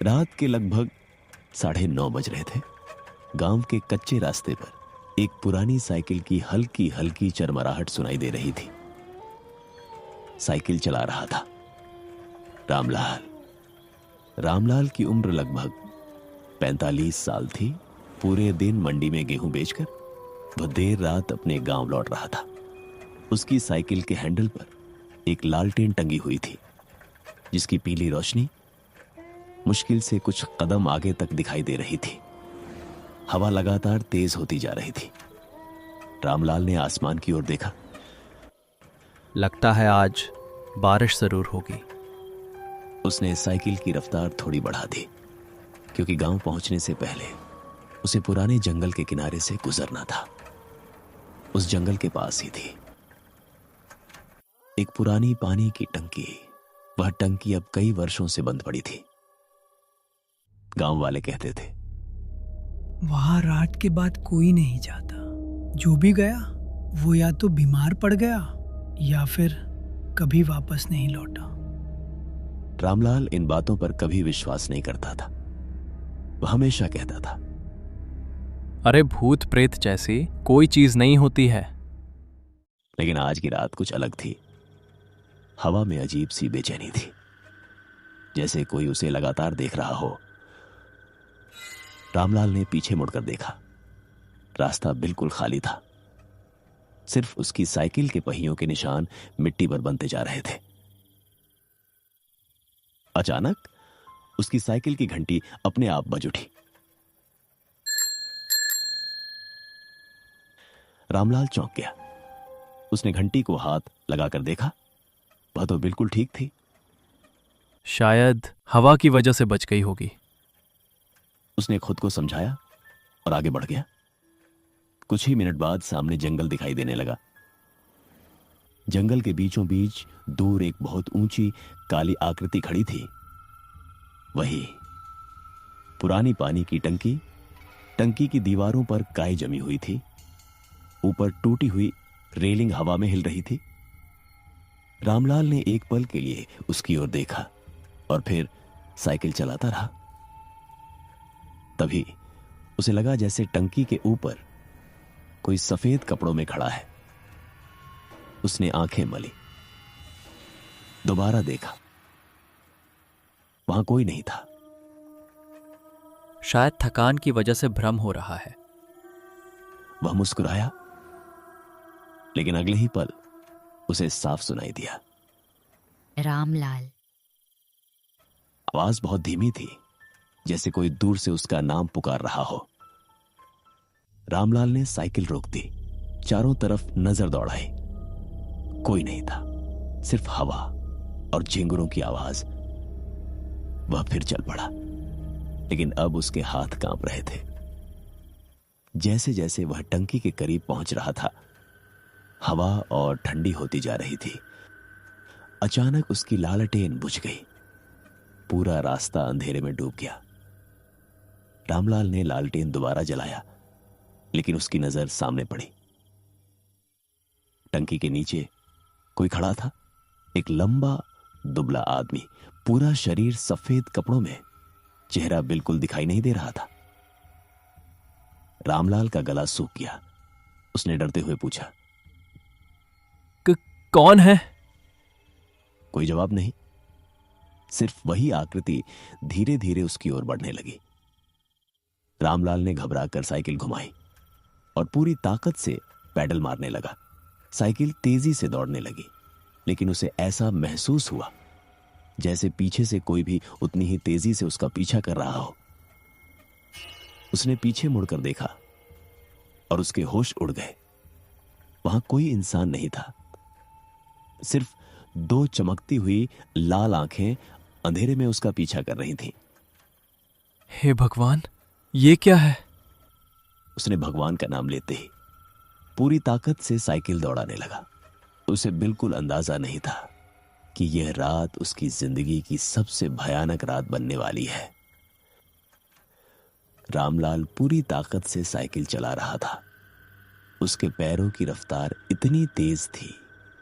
रात के लगभग 9:30 बज रहे थे। गांव के कच्चे रास्ते पर एक पुरानी साइकिल की हल्की हल्की चरमराहट सुनाई दे रही थी। साइकिल चला रहा था रामलाल। रामलाल की उम्र लगभग 45 साल थी। पूरे दिन मंडी में गेहूं बेचकर वह देर रात अपने गांव लौट रहा था। उसकी साइकिल के हैंडल पर एक लालटेन टंगी हुई थी, जिसकी पीली रोशनी मुश्किल से कुछ कदम आगे तक दिखाई दे रही थी। हवा लगातार तेज होती जा रही थी। रामलाल ने आसमान की ओर देखा। लगता है आज बारिश जरूर होगी। उसने साइकिल की रफ्तार थोड़ी बढ़ा दी, क्योंकि गांव पहुंचने से पहले उसे पुराने जंगल के किनारे से गुजरना था। उस जंगल के पास ही थी एक पुरानी पानी की टंकी। वह टंकी अब कई वर्षों से बंद पड़ी थी। गांव वाले कहते थे, वहां रात के बाद कोई नहीं जाता। जो भी गया वो या तो बीमार पड़ गया या फिर कभी वापस नहीं लौटा। रामलाल इन बातों पर कभी विश्वास नहीं करता था। वह हमेशा कहता था, अरे भूत प्रेत जैसी कोई चीज नहीं होती है। लेकिन आज की रात कुछ अलग थी। हवा में अजीब सी बेचैनी थी, जैसे कोई उसे लगातार देख रहा हो। रामलाल ने पीछे मुड़कर देखा। रास्ता बिल्कुल खाली था। सिर्फ उसकी साइकिल के पहियों के निशान मिट्टी पर बनते जा रहे थे। अचानक उसकी साइकिल की घंटी अपने आप बज उठी। रामलाल चौंक गया। उसने घंटी को हाथ लगाकर देखा। वह तो बिल्कुल ठीक थी। शायद हवा की वजह से बच गई होगी। उसने खुद को समझाया और आगे बढ़ गया। कुछ ही मिनट बाद सामने जंगल दिखाई देने लगा। जंगल के बीचों बीच दूर एक बहुत ऊंची काली आकृति खड़ी थी। वही पुरानी पानी की टंकी। टंकी की दीवारों पर काई जमी हुई थी। ऊपर टूटी हुई रेलिंग हवा में हिल रही थी। रामलाल ने एक पल के लिए उसकी ओर देखा और फिर साइकिल चलाता रहा। तभी उसे लगा जैसे टंकी के ऊपर कोई सफेद कपड़ों में खड़ा है। उसने आंखें मली, दोबारा देखा। वहां कोई नहीं था। शायद थकान की वजह से भ्रम हो रहा है। वह मुस्कुराया, लेकिन अगले ही पल उसे साफ सुनाई दिया, रामलाल। आवाज बहुत धीमी थी, जैसे कोई दूर से उसका नाम पुकार रहा हो। रामलाल ने साइकिल रोक दी, चारों तरफ नजर दौड़ाई। कोई नहीं था, सिर्फ हवा और झिंगुरों की आवाज। वह फिर चल पड़ा, लेकिन अब उसके हाथ कांप रहे थे। जैसे जैसे वह टंकी के करीब पहुंच रहा था, हवा और ठंडी होती जा रही थी। अचानक उसकी लालटेन बुझ गई। पूरा रास्ता अंधेरे में डूब गया। रामलाल ने लालटेन दोबारा जलाया, लेकिन उसकी नजर सामने पड़ी। टंकी के नीचे कोई खड़ा था। एक लंबा दुबला आदमी, पूरा शरीर सफेद कपड़ों में। चेहरा बिल्कुल दिखाई नहीं दे रहा था। रामलाल का गला सूख गया। उसने डरते हुए पूछा, कौन है? कोई जवाब नहीं। सिर्फ वही आकृति धीरे धीरे उसकी ओर बढ़ने लगी। रामलाल ने घबराकर साइकिल घुमाई और पूरी ताकत से पैडल मारने लगा। साइकिल तेजी से दौड़ने लगी, लेकिन उसे ऐसा महसूस हुआ जैसे पीछे से कोई भी उतनी ही तेजी से उसका पीछा कर रहा हो। उसने पीछे मुड़कर देखा और उसके होश उड़ गए। वहां कोई इंसान नहीं था। सिर्फ दो चमकती हुई लाल आंखें अंधेरे में उसका पीछा कर रही थीं। हे भगवान, ये क्या है? उसने भगवान का नाम लेते ही पूरी ताकत से साइकिल दौड़ाने लगा। उसे बिल्कुल अंदाजा नहीं था कि यह रात उसकी जिंदगी की सबसे भयानक रात बनने वाली है। रामलाल पूरी ताकत से साइकिल चला रहा था। उसके पैरों की रफ्तार इतनी तेज थी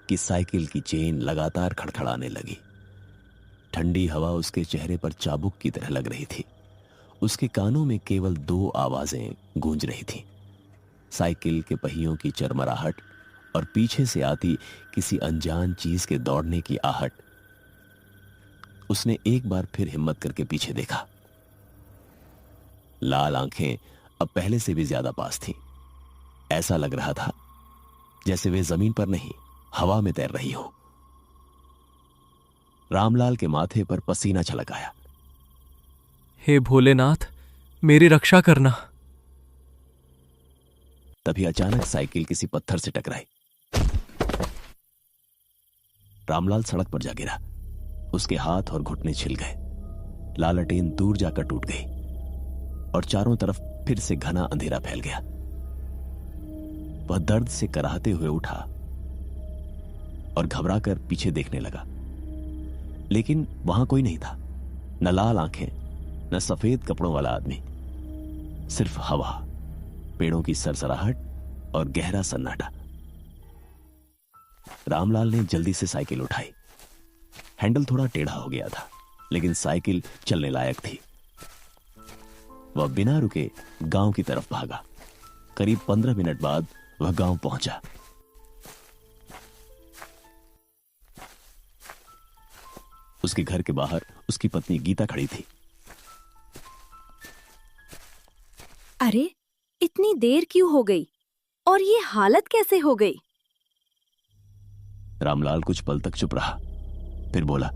कि साइकिल की चेन लगातार खड़खड़ाने लगी। ठंडी हवा उसके चेहरे पर चाबुक की तरह लग रही थी। उसके कानों में केवल 2 आवाजें गूंज रही थीं, साइकिल के पहियों की चरमराहट और पीछे से आती किसी अनजान चीज के दौड़ने की आहट। उसने एक बार फिर हिम्मत करके पीछे देखा। लाल आंखें अब पहले से भी ज्यादा पास थीं। ऐसा लग रहा था जैसे वे जमीन पर नहीं, हवा में तैर रही हो। रामलाल के माथे पर पसीना छलक आया। हे भोलेनाथ, मेरी रक्षा करना। तभी अचानक साइकिल किसी पत्थर से टकराई। रामलाल सड़क पर जा गिरा। उसके हाथ और घुटने छिल गए। लालटेन दूर जाकर टूट गई और चारों तरफ फिर से घना अंधेरा फैल गया। वह दर्द से कराहते हुए उठा और घबराकर पीछे देखने लगा, लेकिन वहां कोई नहीं था। न लाल आंखें, न सफेद कपड़ों वाला आदमी, सिर्फ हवा, पेड़ों की सरसराहट और गहरा सन्नाटा। रामलाल ने जल्दी से साइकिल उठाई। हैंडल थोड़ा टेढ़ा हो गया था, लेकिन साइकिल चलने लायक थी। वह बिना रुके गांव की तरफ भागा। करीब 15 मिनट बाद वह गांव पहुंचा। उसके घर के बाहर उसकी पत्नी गीता खड़ी थी। अरे, इतनी देर क्यों हो गई और ये हालत कैसे हो गई? रामलाल कुछ पल तक चुप रहा, फिर बोला,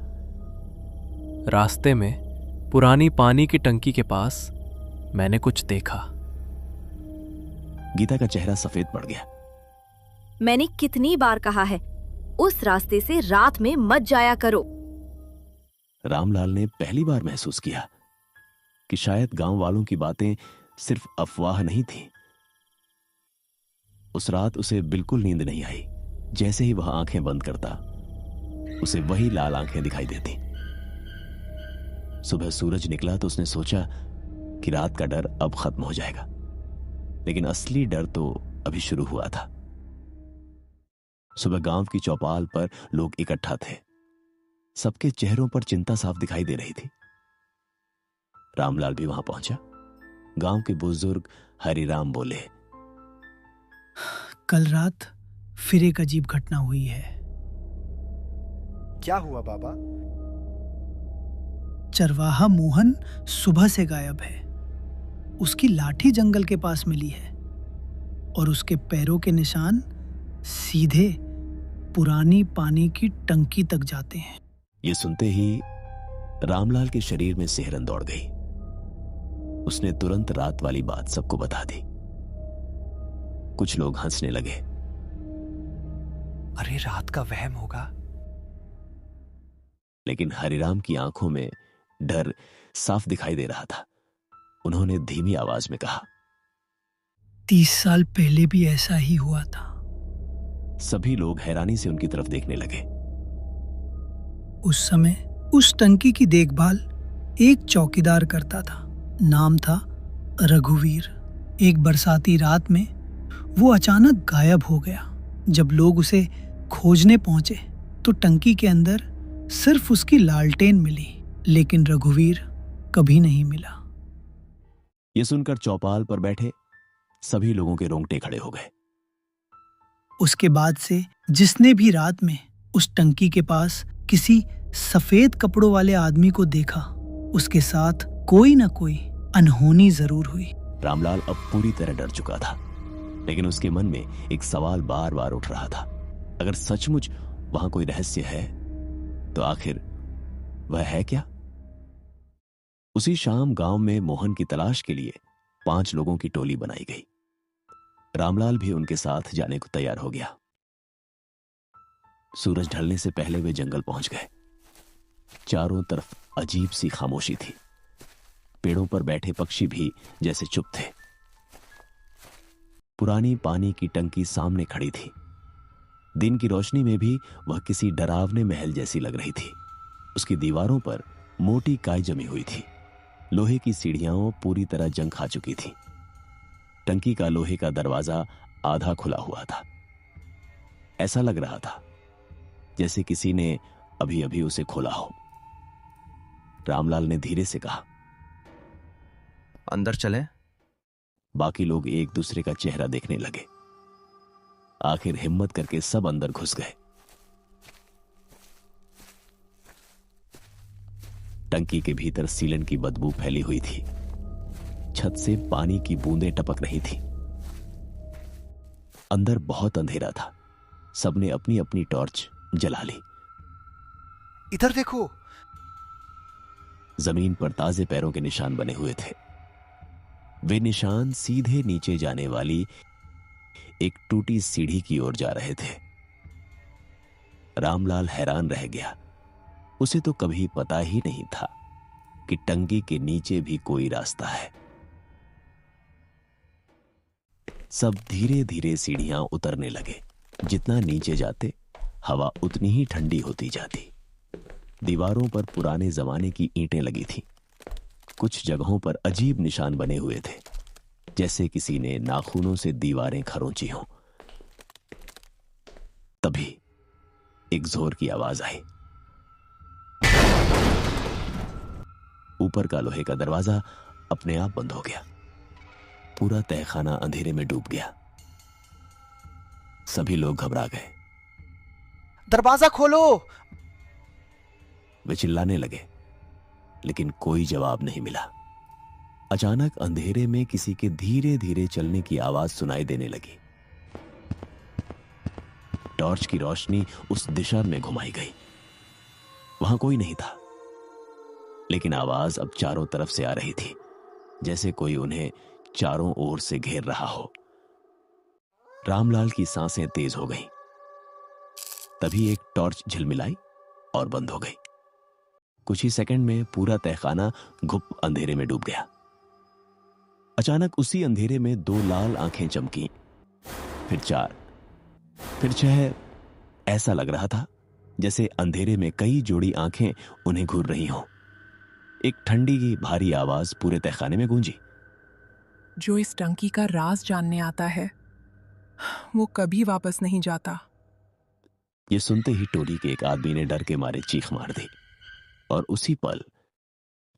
रास्ते में पुरानी पानी की टंकी के पास मैंने कुछ देखा। गीता का चेहरा सफेद पड़ गया। मैंने कितनी बार कहा है, उस रास्ते से रात में मत जाया करो। रामलाल ने पहली बार महसूस किया कि शायद गांव वालों की बातें सिर्फ अफवाह नहीं थी। उस रात उसे बिल्कुल नींद नहीं आई। जैसे ही वह आंखें बंद करता, उसे वही लाल आंखें दिखाई देती। सुबह सूरज निकला तो उसने सोचा कि रात का डर अब खत्म हो जाएगा, लेकिन असली डर तो अभी शुरू हुआ था। सुबह गांव की चौपाल पर लोग इकट्ठा थे। सबके चेहरों पर चिंता साफ दिखाई दे रही थी। रामलाल भी वहां पहुंचा। गांव के बुजुर्ग हरिराम बोले, कल रात फिर एक अजीब घटना हुई है। क्या हुआ बाबा? चरवाहा मोहन सुबह से गायब है। उसकी लाठी जंगल के पास मिली है और उसके पैरों के निशान सीधे पुरानी पानी की टंकी तक जाते हैं। ये सुनते ही रामलाल के शरीर में सिहरन दौड़ गई। उसने तुरंत रात वाली बात सबको बता दी। कुछ लोग हंसने लगे। अरे, रात का वहम होगा। लेकिन हरिराम की आंखों में डर साफ दिखाई दे रहा था। उन्होंने धीमी आवाज में कहा, 30 साल पहले भी ऐसा ही हुआ था। सभी लोग हैरानी से उनकी तरफ देखने लगे। उस समय उस टंकी की देखभाल एक चौकीदार करता था। नाम था रघुवीर। एक बरसाती रात में वो अचानक गायब हो गया। जब लोग उसे खोजने पहुंचे तो टंकी के अंदर सिर्फ उसकी लालटेन मिली, लेकिन रघुवीर कभी नहीं मिला। यह सुनकर चौपाल पर बैठे सभी लोगों के रोंगटे खड़े हो गए। उसके बाद से जिसने भी रात में उस टंकी के पास किसी सफेद कपड़ों वाले आदमी को देखा, उसके साथ कोई न कोई अनहोनी जरूर हुई। रामलाल अब पूरी तरह डर चुका था, लेकिन उसके मन में एक सवाल बार बार उठ रहा था। अगर सचमुच वहां कोई रहस्य है तो आखिर वह है क्या? उसी शाम गांव में मोहन की तलाश के लिए 5 लोगों की टोली बनाई गई। रामलाल भी उनके साथ जाने को तैयार हो गया। सूरज ढलने से पहले वे जंगल पहुंच गए। चारों तरफ अजीब सी खामोशी थी। पेड़ों पर बैठे पक्षी भी जैसे चुप थे। पुरानी पानी की टंकी सामने खड़ी थी। दिन की रोशनी में भी वह किसी डरावने महल जैसी लग रही थी। उसकी दीवारों पर मोटी काई जमी हुई थी। लोहे की सीढ़ियां पूरी तरह जंग खा चुकी थी। टंकी का लोहे का दरवाजा आधा खुला हुआ था। ऐसा लग रहा था जैसे किसी ने अभी अभी उसे खोला हो। रामलाल ने धीरे से कहा। अंदर चलें? बाकी लोग एक दूसरे का चेहरा देखने लगे। आखिर हिम्मत करके सब अंदर घुस गए। टंकी के भीतर सीलन की बदबू फैली हुई थी। छत से पानी की बूंदें टपक रही थी। अंदर बहुत अंधेरा था। सबने अपनी अपनी टॉर्च जला ली। इधर देखो। जमीन पर ताजे पैरों के निशान बने हुए थे। वे निशान सीधे नीचे जाने वाली एक टूटी सीढ़ी की ओर जा रहे थे। रामलाल हैरान रह गया। उसे तो कभी पता ही नहीं था कि टंकी के नीचे भी कोई रास्ता है। सब धीरे धीरे सीढ़ियां उतरने लगे। जितना नीचे जाते हवा उतनी ही ठंडी होती जाती। दीवारों पर पुराने जमाने की ईंटें लगी थीं। कुछ जगहों पर अजीब निशान बने हुए थे, जैसे किसी ने नाखूनों से दीवारें खरोंची हों। तभी एक जोर की आवाज आई। ऊपर का लोहे का दरवाजा अपने आप बंद हो गया। पूरा तहखाना अंधेरे में डूब गया। सभी लोग घबरा गए। दरवाजा खोलो! वे चिल्लाने लगे, लेकिन कोई जवाब नहीं मिला। अचानक अंधेरे में किसी के धीरे धीरे चलने की आवाज सुनाई देने लगी। टॉर्च की रोशनी उस दिशा में घुमाई गई। वहां कोई नहीं था, लेकिन आवाज अब चारों तरफ से आ रही थी, जैसे कोई उन्हें चारों ओर से घेर रहा हो। रामलाल की सांसें तेज हो गईं। तभी एक टॉर्च झिलमिलाई और बंद हो गई। कुछ ही सेकंड में पूरा तहखाना घुप अंधेरे में डूब गया। अचानक उसी अंधेरे में 2 लाल आंखें चमकी, फिर 4, फिर 6। ऐसा लग रहा था जैसे अंधेरे में कई जोड़ी आंखें उन्हें घूर रही हों। एक ठंडी की भारी आवाज पूरे तहखाने में गूंजी। जो इस टंकी का राज जानने आता है वो कभी वापस नहीं जाता। ये सुनते ही टोली के एक आदमी ने डर के मारे चीख मार दी, और उसी पल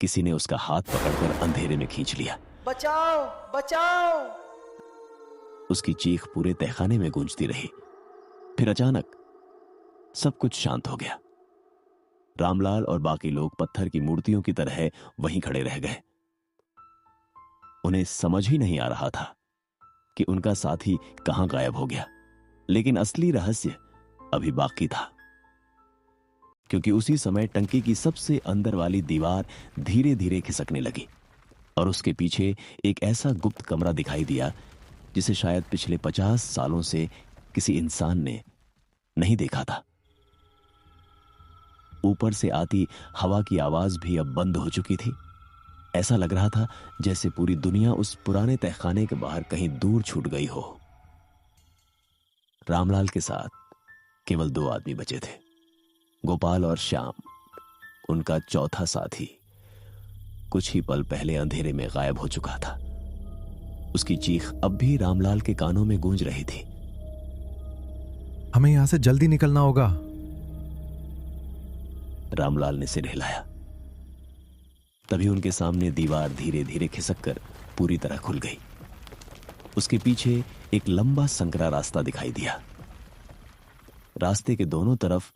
किसी ने उसका हाथ पकड़कर अंधेरे में खींच लिया। बचाओ! बचाओ! उसकी चीख पूरे तहखाने में गूंजती रही। फिर अचानक सब कुछ शांत हो गया। रामलाल और बाकी लोग पत्थर की मूर्तियों की तरह वहीं खड़े रह गए। उन्हें समझ ही नहीं आ रहा था कि उनका साथी कहां गायब हो गया। लेकिन असली रहस्य अभी बाकी था, क्योंकि उसी समय टंकी की सबसे अंदर वाली दीवार धीरे धीरे खिसकने लगी, और उसके पीछे एक ऐसा गुप्त कमरा दिखाई दिया जिसे शायद पिछले 50 सालों से किसी इंसान ने नहीं देखा था। ऊपर से आती हवा की आवाज भी अब बंद हो चुकी थी। ऐसा लग रहा था जैसे पूरी दुनिया उस पुराने तहखाने के बाहर कहीं दूर छूट गई हो। रामलाल के साथ केवल 2 आदमी बचे थे, गोपाल और श्याम, उनका चौथा साथी। कुछ ही पल पहले अंधेरे में गायब हो चुका था। उसकी चीख अब भी रामलाल के कानों में गूंज रही थी। हमें यहां से जल्दी निकलना होगा। रामलाल ने सिर हिलाया। तभी उनके सामने दीवार धीरे धीरे खिसककर पूरी तरह खुल गई। उसके पीछे एक लंबा संकरा रास्ता दिखाई दिया। रास्ते के दोनों तरफ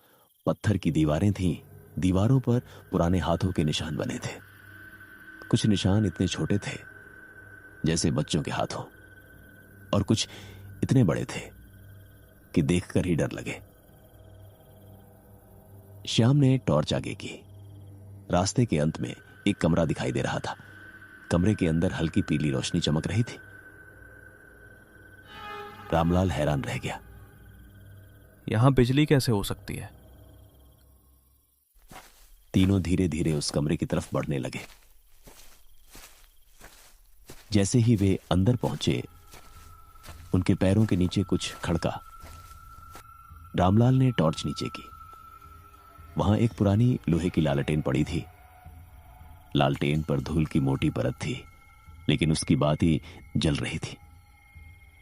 पत्थर की दीवारें थीं। दीवारों पर पुराने हाथों के निशान बने थे। कुछ निशान इतने छोटे थे जैसे बच्चों के हाथों, और कुछ इतने बड़े थे कि देखकर ही डर लगे। श्याम ने टॉर्च आगे की। रास्ते के अंत में एक कमरा दिखाई दे रहा था। कमरे के अंदर हल्की पीली रोशनी चमक रही थी। रामलाल हैरान रह गया। यहां बिजली कैसे हो सकती है? तीनों धीरे धीरे उस कमरे की तरफ बढ़ने लगे। जैसे ही वे अंदर पहुंचे, उनके पैरों के नीचे कुछ खड़का। रामलाल ने टॉर्च नीचे की। वहां एक पुरानी लोहे की लालटेन पड़ी थी। लालटेन पर धूल की मोटी परत थी, लेकिन उसकी बाती जल रही थी।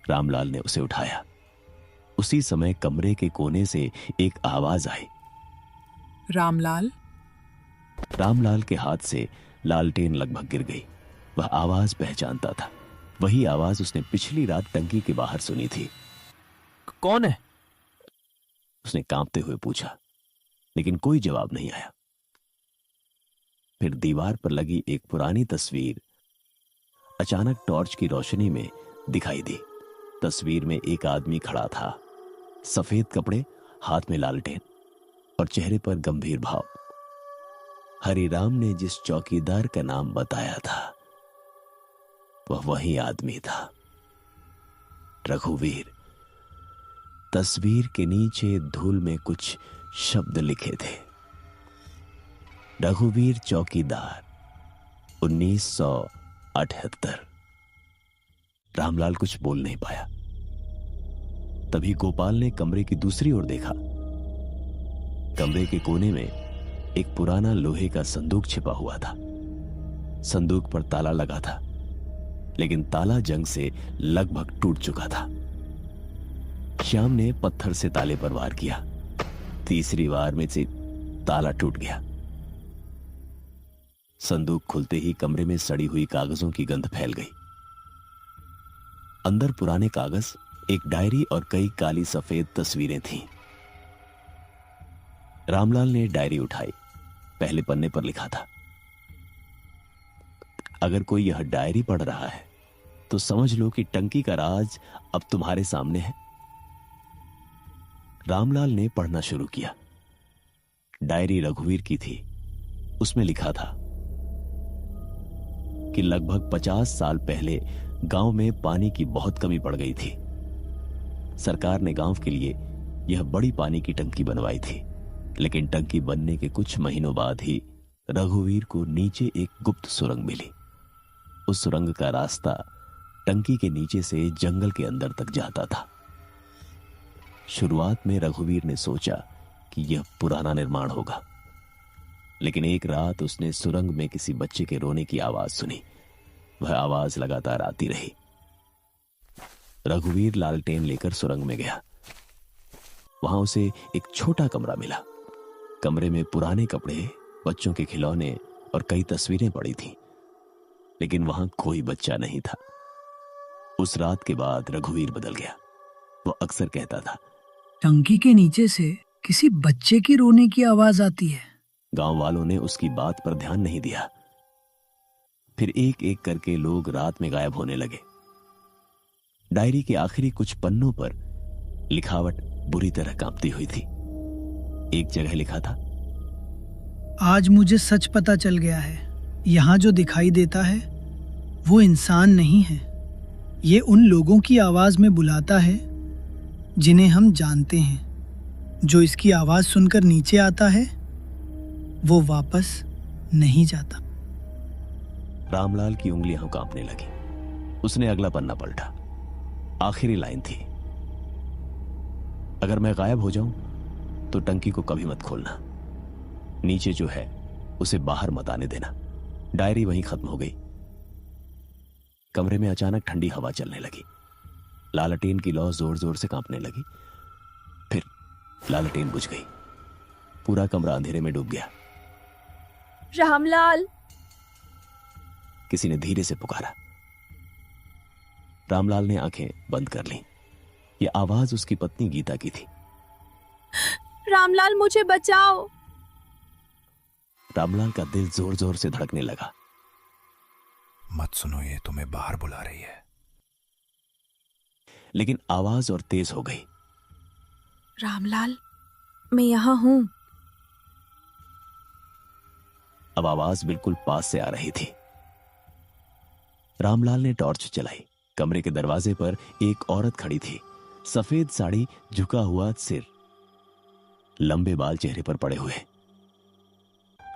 रामलाल ने उसे उठाया। उसी समय कमरे के कोने से एक आवाज आई। रामलाल, रामलाल के हाथ से लालटेन लगभग गिर गई। वह आवाज पहचानता था, वही आवाज उसने पिछली रात टंकी के बाहर सुनी थी। कौन है? उसने कांपते हुए पूछा, लेकिन कोई जवाब नहीं आया। फिर दीवार पर लगी एक पुरानी तस्वीर अचानक टॉर्च की रोशनी में दिखाई दी। तस्वीर में एक आदमी खड़ा था, सफेद कपड़े, हाथ में लालटेन और चेहरे पर गंभीर भाव। हरिराम ने जिस चौकीदार का नाम बताया था वह वही आदमी था, रघुवीर। तस्वीर के नीचे धूल में कुछ शब्द लिखे थे, रघुवीर चौकीदार 1978। रामलाल कुछ बोल नहीं पाया। तभी गोपाल ने कमरे की दूसरी ओर देखा। कमरे के कोने में एक पुराना लोहे का संदूक छिपा हुआ था। संदूक पर ताला लगा था, लेकिन ताला जंग से लगभग टूट चुका था। श्याम ने पत्थर से ताले पर वार किया। तीसरी वार में से ताला टूट गया। संदूक खुलते ही कमरे में सड़ी हुई कागजों की गंध फैल गई। अंदर पुराने कागज, एक डायरी और कई काली सफेद तस्वीरें थीं। रामलाल ने डायरी उठाई। पहले पन्ने पर लिखा था, अगर कोई यह डायरी पढ़ रहा है तो समझ लो कि टंकी का राज अब तुम्हारे सामने है। रामलाल ने पढ़ना शुरू किया। डायरी रघुवीर की थी। उसमें लिखा था कि लगभग 50 साल पहले गांव में पानी की बहुत कमी पड़ गई थी। सरकार ने गांव के लिए यह बड़ी पानी की टंकी बनवाई थी, लेकिन टंकी बनने के कुछ महीनों बाद ही रघुवीर को नीचे एक गुप्त सुरंग मिली। उस सुरंग का रास्ता टंकी के नीचे से जंगल के अंदर तक जाता था। शुरुआत में रघुवीर ने सोचा कि यह पुराना निर्माण होगा, लेकिन एक रात उसने सुरंग में किसी बच्चे के रोने की आवाज सुनी। वह आवाज लगातार आती रही। रघुवीर लालटेन लेकर सुरंग में गया। वहां उसे एक छोटा कमरा मिला। कमरे में पुराने कपड़े, बच्चों के खिलौने और कई तस्वीरें पड़ी थीं, लेकिन वहां कोई बच्चा नहीं था। उस रात के बाद रघुवीर बदल गया। वो अक्सर कहता था, टंकी के नीचे से किसी बच्चे की रोने की आवाज आती है। गांव वालों ने उसकी बात पर ध्यान नहीं दिया। फिर एक एक करके लोग रात में गायब होने लगे। डायरी के आखिरी कुछ पन्नों पर लिखावट बुरी तरह कांपती हुई थी। एक जगह लिखा था, आज मुझे सच पता चल गया है, यहाँ जो दिखाई देता है वो इंसान नहीं है। ये उन लोगों की आवाज में बुलाता है जिन्हें हम जानते हैं। जो इसकी आवाज सुनकर नीचे आता है वो वापस नहीं जाता। रामलाल की उंगलियां कांपने लगी। उसने अगला पन्ना पलटा। आखिरी लाइन थी, अगर मैं गायब हो जाऊं तो टंकी को कभी मत खोलना। नीचे जो है उसे बाहर मत आने देना। डायरी वहीं खत्म हो गई। कमरे में अचानक ठंडी हवा चलने लगी। लालटेन की लौ जोर जोर से कांपने लगी। फिर लालटेन बुझ गई। पूरा कमरा अंधेरे में डूब गया। रामलाल, किसी ने धीरे से पुकारा। रामलाल ने आंखें बंद कर लीं। यह आवाज उसकी पत्नी गीता की थी। रामलाल मुझे बचाओ। रामलाल का दिल जोर जोर से धड़कने लगा। मत सुनो, ये तुम्हें बाहर बुला रही है। लेकिन आवाज और तेज हो गई। रामलाल, मैं यहां हूं। अब आवाज बिल्कुल पास से आ रही थी। रामलाल ने टॉर्च चलाई। कमरे के दरवाजे पर एक औरत खड़ी थी। सफेद साड़ी, झुका हुआ सिर, लंबे बाल चेहरे पर पड़े हुए।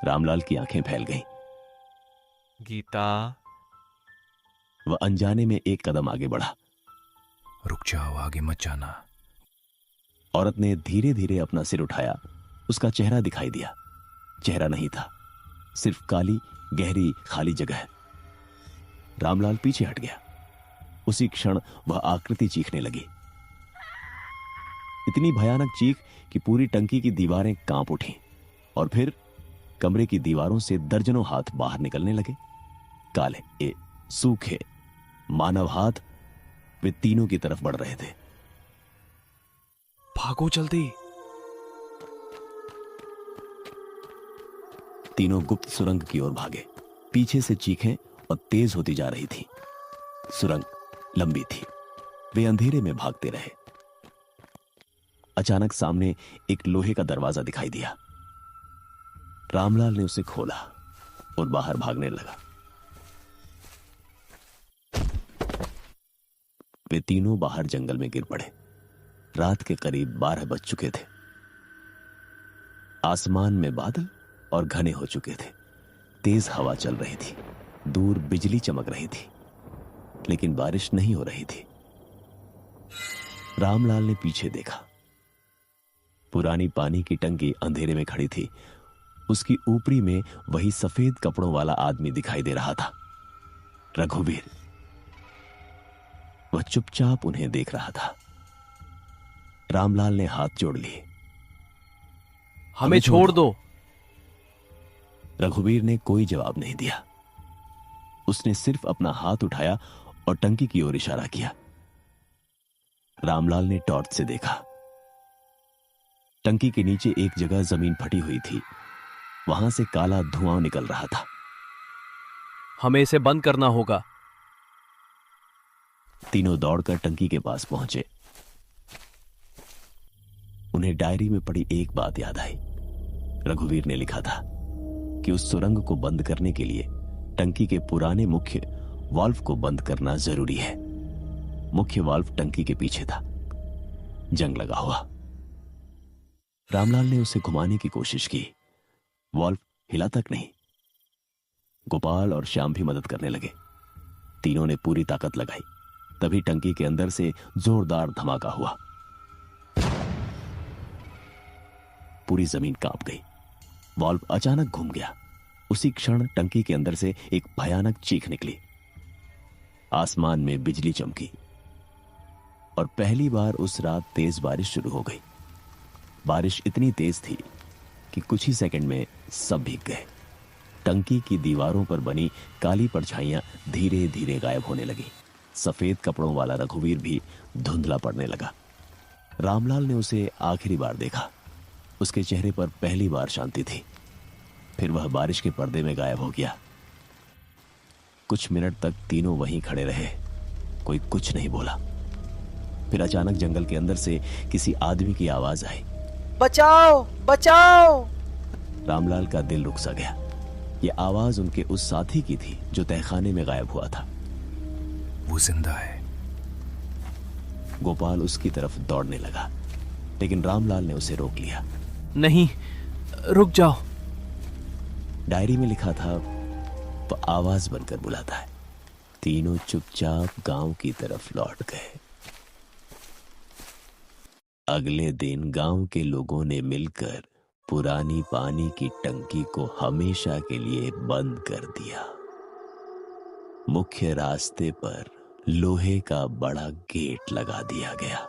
रामलाल की आंखें फैल गईं। गीता। वह अनजाने में एक कदम आगे बढ़ा। रुक जाओ, आगे मत जाना। औरत ने धीरे धीरे अपना सिर उठाया। उसका चेहरा दिखाई दिया। चेहरा नहीं था, सिर्फ काली गहरी खाली जगह। रामलाल पीछे हट गया। उसी क्षण वह आकृति चीखने लगी। इतनी भयानक चीख कि पूरी टंकी की दीवारें कांप उठी। और फिर कमरे की दीवारों से दर्जनों हाथ बाहर निकलने लगे। काले सूखे मानव हाथ वे तीनों की तरफ बढ़ रहे थे। भागो जल्दी। तीनों गुप्त सुरंग की ओर भागे। पीछे से चीखें और तेज होती जा रही थी। सुरंग लंबी थी। वे अंधेरे में भागते रहे। अचानक सामने एक लोहे का दरवाजा दिखाई दिया। रामलाल ने उसे खोला और बाहर भागने लगा। वे तीनों बाहर जंगल में गिर पड़े। रात के करीब 12 बज चुके थे। आसमान में बादल और घने हो चुके थे। तेज हवा चल रही थी। दूर बिजली चमक रही थी, लेकिन बारिश नहीं हो रही थी। रामलाल ने पीछे देखा। पुरानी पानी की टंकी अंधेरे में खड़ी थी। उसकी ऊपरी में वही सफेद कपड़ों वाला आदमी दिखाई दे रहा था, रघुवीर। वह चुपचाप उन्हें देख रहा था। रामलाल ने हाथ जोड़ लिए। हमें छोड़ दो। रघुवीर ने कोई जवाब नहीं दिया। उसने सिर्फ अपना हाथ उठाया और टंकी की ओर इशारा किया। रामलाल ने टॉर्च से देखा। टंकी के नीचे एक जगह जमीन फटी हुई थी। वहां से काला धुआं निकल रहा था। हमें इसे बंद करना होगा। तीनों दौड़कर टंकी के पास पहुंचे। उन्हें डायरी में पड़ी एक बात याद आई। रघुवीर ने लिखा था कि उस सुरंग को बंद करने के लिए टंकी के पुराने मुख्य वाल्व को बंद करना जरूरी है। मुख्य वाल्व टंकी के पीछे था, जंग लगा हुआ। रामलाल ने उसे घुमाने की कोशिश की। वाल्व हिला तक नहीं। गोपाल और श्याम भी मदद करने लगे। तीनों ने पूरी ताकत लगाई। तभी टंकी के अंदर से जोरदार धमाका हुआ। पूरी जमीन कांप गई। वाल्व अचानक घूम गया। उसी क्षण टंकी के अंदर से एक भयानक चीख निकली। आसमान में बिजली चमकी और पहली बार उस रात तेज बारिश शुरू हो गई। बारिश इतनी तेज थी कि कुछ ही सेकंड में सब भीग गए। टंकी की दीवारों पर बनी काली परछाइयां धीरे धीरे गायब होने लगी। सफेद कपड़ों वाला रघुवीर भी धुंधला पड़ने लगा। रामलाल ने उसे आखिरी बार देखा। उसके चेहरे पर पहली बार शांति थी। फिर वह बारिश के पर्दे में गायब हो गया। कुछ मिनट तक तीनों वहीं खड़े रहे। कोई कुछ नहीं बोला। फिर अचानक जंगल के अंदर से किसी आदमी की आवाज आई, बचाओ बचाओ। रामलाल का दिल रुक सा गया। यह आवाज उनके उस साथी की थी जो तहखाने में गायब हुआ था। वो जिंदा है। गोपाल उसकी तरफ दौड़ने लगा, लेकिन रामलाल ने उसे रोक लिया। नहीं, रुक जाओ। डायरी में लिखा था, वो आवाज बनकर बुलाता है। तीनों चुपचाप गांव की तरफ लौट गए। अगले दिन गांव के लोगों ने मिलकर पुरानी पानी की टंकी को हमेशा के लिए बंद कर दिया। मुख्य रास्ते पर लोहे का बड़ा गेट लगा दिया गया।